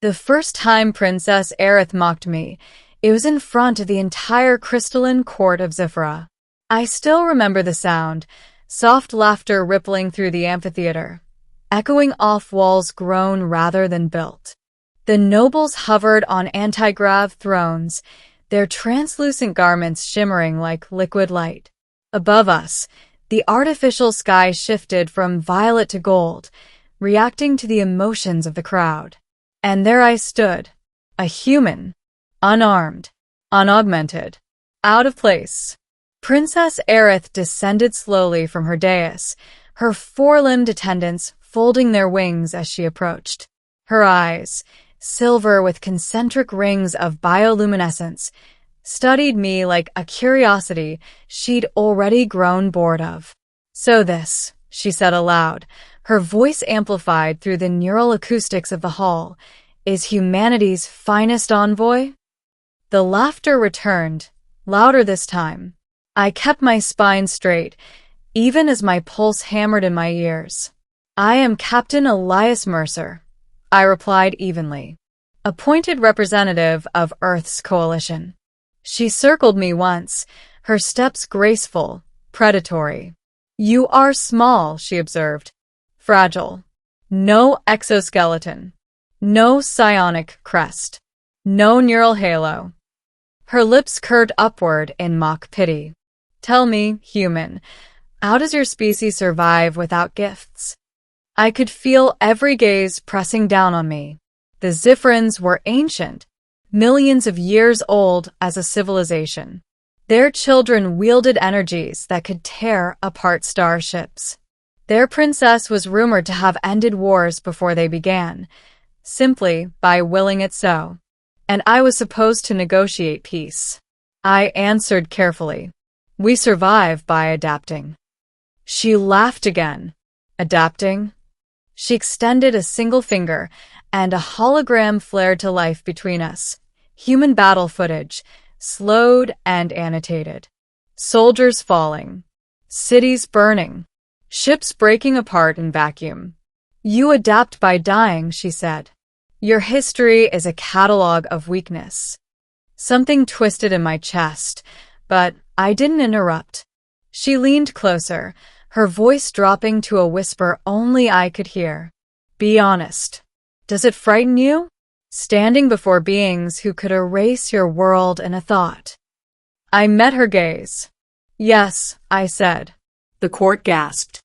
The first time Princess Aerith mocked me, it was in front of the entire crystalline court of Zifra. I still remember the sound, soft laughter rippling through the amphitheater, echoing off walls grown rather than built. The nobles hovered on anti-grav thrones, their translucent garments shimmering like liquid light. Above us, the artificial sky shifted from violet to gold, reacting to the emotions of the crowd. And there I stood, a human, unarmed, unaugmented, out of place. Princess Aerith descended slowly from her dais, her four-limbed attendants folding their wings as she approached. Her eyes, silver with concentric rings of bioluminescence, studied me like a curiosity she'd already grown bored of. "So this," she said aloud, her voice amplified through the neural acoustics of the hall, "is humanity's finest envoy?" The laughter returned, louder this time. I kept my spine straight, even as my pulse hammered in my ears. "I am Captain Elias Mercer," I replied evenly, appointed representative of Earth's coalition. She circled me once, her steps graceful, predatory. "You are small," she observed. "Fragile. No exoskeleton. No psionic crest. No neural halo." Her lips curved upward in mock pity. "Tell me, human, how does your species survive without gifts?" I could feel every gaze pressing down on me. The Zifrans were ancient, millions of years old as a civilization. Their children wielded energies that could tear apart starships. Their princess was rumored to have ended wars before they began, simply by willing it so. And I was supposed to negotiate peace. I answered carefully, "We survive by adapting." She laughed again. "Adapting?" She extended a single finger, and a hologram flared to life between us. Human battle footage, slowed and annotated. Soldiers falling. Cities burning. Ships breaking apart in vacuum. "You adapt by dying," she said. "Your history is a catalog of weakness." Something twisted in my chest, but I didn't interrupt. She leaned closer, her voice dropping to a whisper only I could hear. "Be honest. Does it frighten you? Standing before beings who could erase your world in a thought." I met her gaze. "Yes," I said. The court gasped.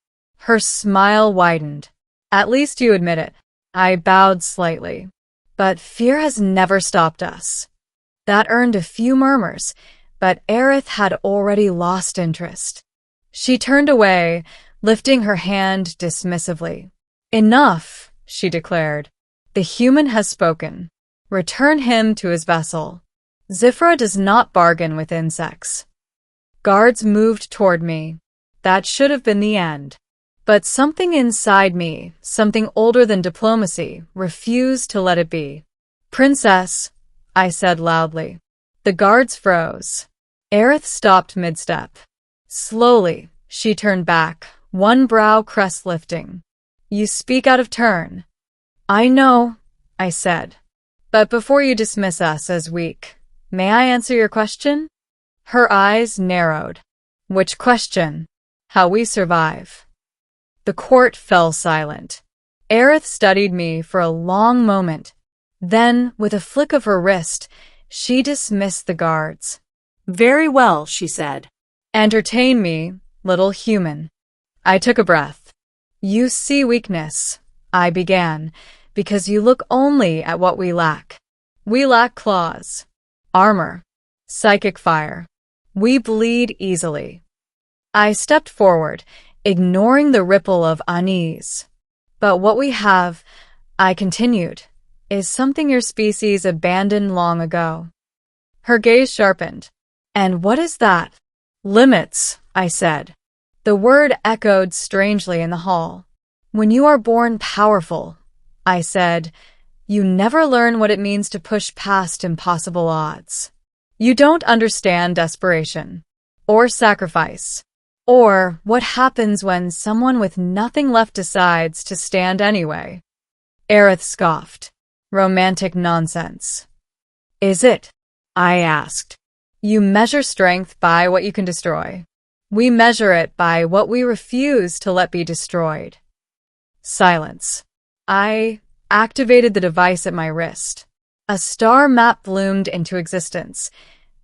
Her smile widened. "At least you admit it." I bowed slightly. "But fear has never stopped us." That earned a few murmurs, but Aerith had already lost interest. She turned away, lifting her hand dismissively. "Enough," she declared. "The human has spoken. Return him to his vessel. Zifra does not bargain with insects." Guards moved toward me. That should have been the end. But something inside me, something older than diplomacy, refused to let it be. "Princess," I said loudly. The guards froze. Aerith stopped mid-step. Slowly, she turned back, one brow crest lifting. "You speak out of turn." "I know," I said. "But before you dismiss us as weak, may I answer your question?" Her eyes narrowed. "Which question?" "How we survive." The court fell silent. Aerith studied me for a long moment. Then, with a flick of her wrist, she dismissed the guards. "Very well," she said. "Entertain me, little human." I took a breath. "You see weakness," I began, "because you look only at what we lack. We lack claws, armor, psychic fire. We bleed easily." I stepped forward, ignoring the ripple of unease. "But what we have," I continued, "is something your species abandoned long ago." Her gaze sharpened. "And what is that?" "Limits," I said. The word echoed strangely in the hall. "When you are born powerful," I said, "you never learn what it means to push past impossible odds. You don't understand desperation, or sacrifice, or what happens when someone with nothing left decides to stand anyway." Aerith scoffed. Romantic nonsense. Is it? I asked. You measure strength by what you can destroy. We measure it by what we refuse to let be destroyed. Silence. I activated the device at my wrist. A star map bloomed into existence.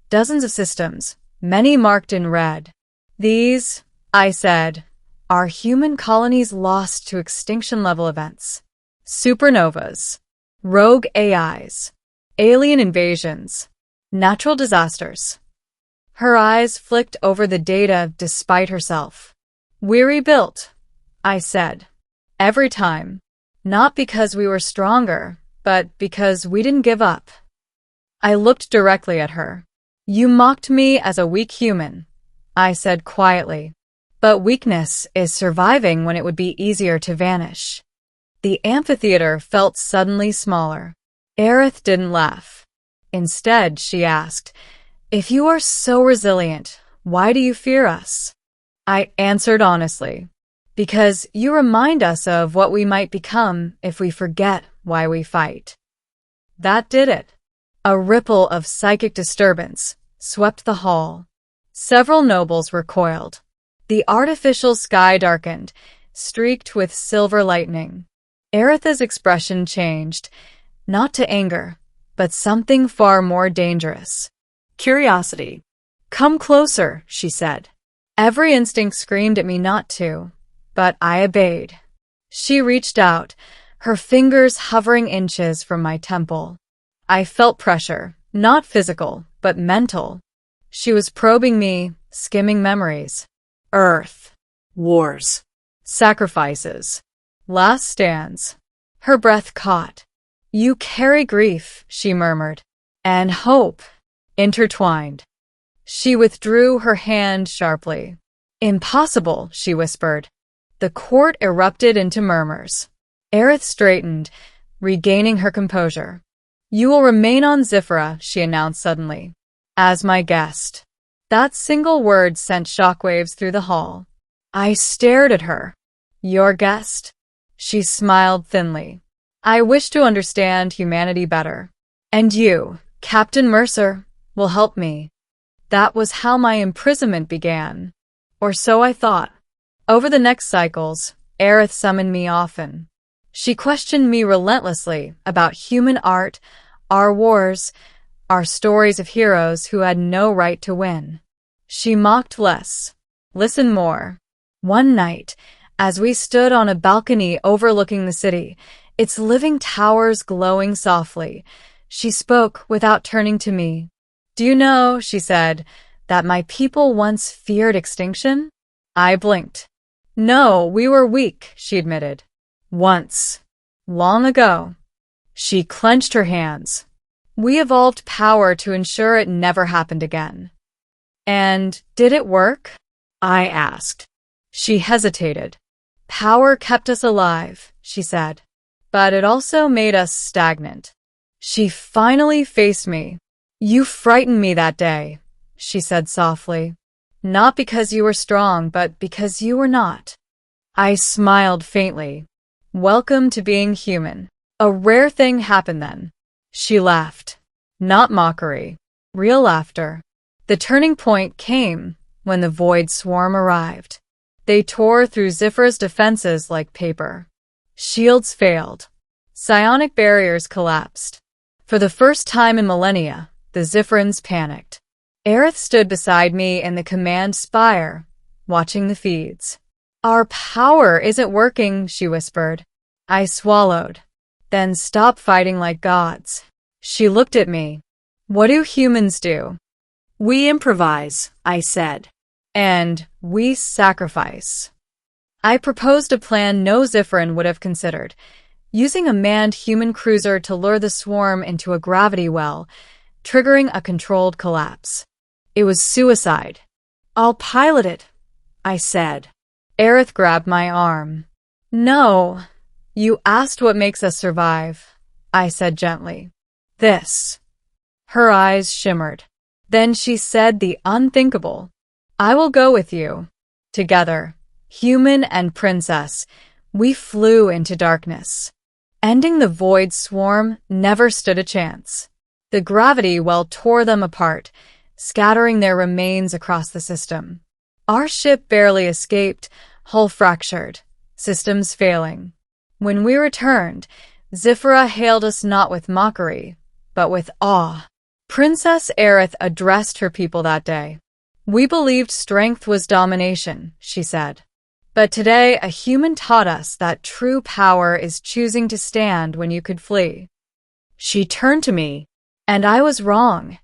Dozens of systems, many marked in red. These, I said, are human colonies lost to extinction-level events. Supernovas, rogue AIs, alien invasions, natural disasters. Her eyes flicked over the data despite herself. We rebuilt, I said. Every time. Not because we were stronger, but because we didn't give up. I looked directly at her. You mocked me as a weak human, I said quietly. But weakness is surviving when it would be easier to vanish. The amphitheater felt suddenly smaller. Aerith didn't laugh. Instead, she asked, if you are so resilient, why do you fear us? I answered honestly. Because you remind us of what we might become if we forget why we fight. That did it. A ripple of psychic disturbance swept the hall. Several nobles recoiled. The artificial sky darkened, streaked with silver lightning. Aerith's expression changed, not to anger, but something far more dangerous. Curiosity. Come closer, she said. Every instinct screamed at me not to, but I obeyed. She reached out, her fingers hovering inches from my temple. I felt pressure, not physical, but mental. She was probing me, skimming memories. Earth. Wars. Sacrifices. Last stands. Her breath caught. You carry grief, she murmured, and hope, intertwined. She withdrew her hand sharply. Impossible, she whispered. The court erupted into murmurs. Aerith straightened, regaining her composure. You will remain on Zifra, she announced suddenly, as my guest. That single word sent shockwaves through the hall. I stared at her. Your guest? She smiled thinly. I wish to understand humanity better. And you, Captain Mercer, will help me. That was how my imprisonment began. Or so I thought. Over the next cycles, Aerith summoned me often. She questioned me relentlessly about human art, our wars, our stories of heroes who had no right to win. She mocked less, listened more. One night, as we stood on a balcony overlooking the city, its living towers glowing softly, she spoke without turning to me. Do you know, she said, that my people once feared extinction? I blinked. No, we were weak, she admitted. Once. Long ago. She clenched her hands. We evolved power to ensure it never happened again. And did it work? I asked. She hesitated. Power kept us alive, she said. But it also made us stagnant. She finally faced me. You frightened me that day, she said softly. Not because you were strong, but because you were not. I smiled faintly. Welcome to being human. A rare thing happened then. She laughed. Not mockery. Real laughter. The turning point came when the Void Swarm arrived. They tore through Zifra's defenses like paper. Shields failed. Psionic barriers collapsed. For the first time in millennia, the Zifrans panicked. Aerith stood beside me in the command spire, watching the feeds. Our power isn't working, she whispered. I swallowed. Then stop fighting like gods. She looked at me. What do humans do? We improvise, I said. And we sacrifice. I proposed a plan no Zifran would have considered, using a manned human cruiser to lure the swarm into a gravity well, triggering a controlled collapse. It was suicide. I'll pilot it, I said. Aerith grabbed my arm. No, you asked what makes us survive, I said gently. This. Her eyes shimmered. Then she said the unthinkable. I will go with you. Together, human and princess, we flew into darkness. Ending the void swarm never stood a chance. The gravity well tore them apart, scattering their remains across the system. Our ship barely escaped, hull fractured, systems failing. When we returned, Zifra hailed us not with mockery, but with awe. Princess Aerith addressed her people that day. "We believed strength was domination," she said. "But today a human taught us that true power is choosing to stand when you could flee." She turned to me, and I was wrong.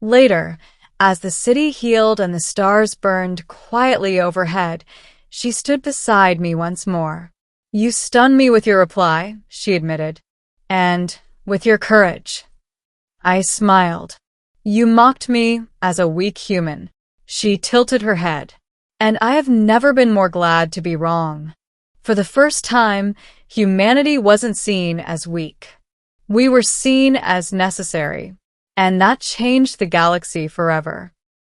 Later, as the city healed and the stars burned quietly overhead, she stood beside me once more. "You stunned me with your reply," she admitted, "and with your courage." I smiled. "You mocked me as a weak human." She tilted her head. "And I have never been more glad to be wrong." For the first time, humanity wasn't seen as weak. We were seen as necessary, and that changed the galaxy forever.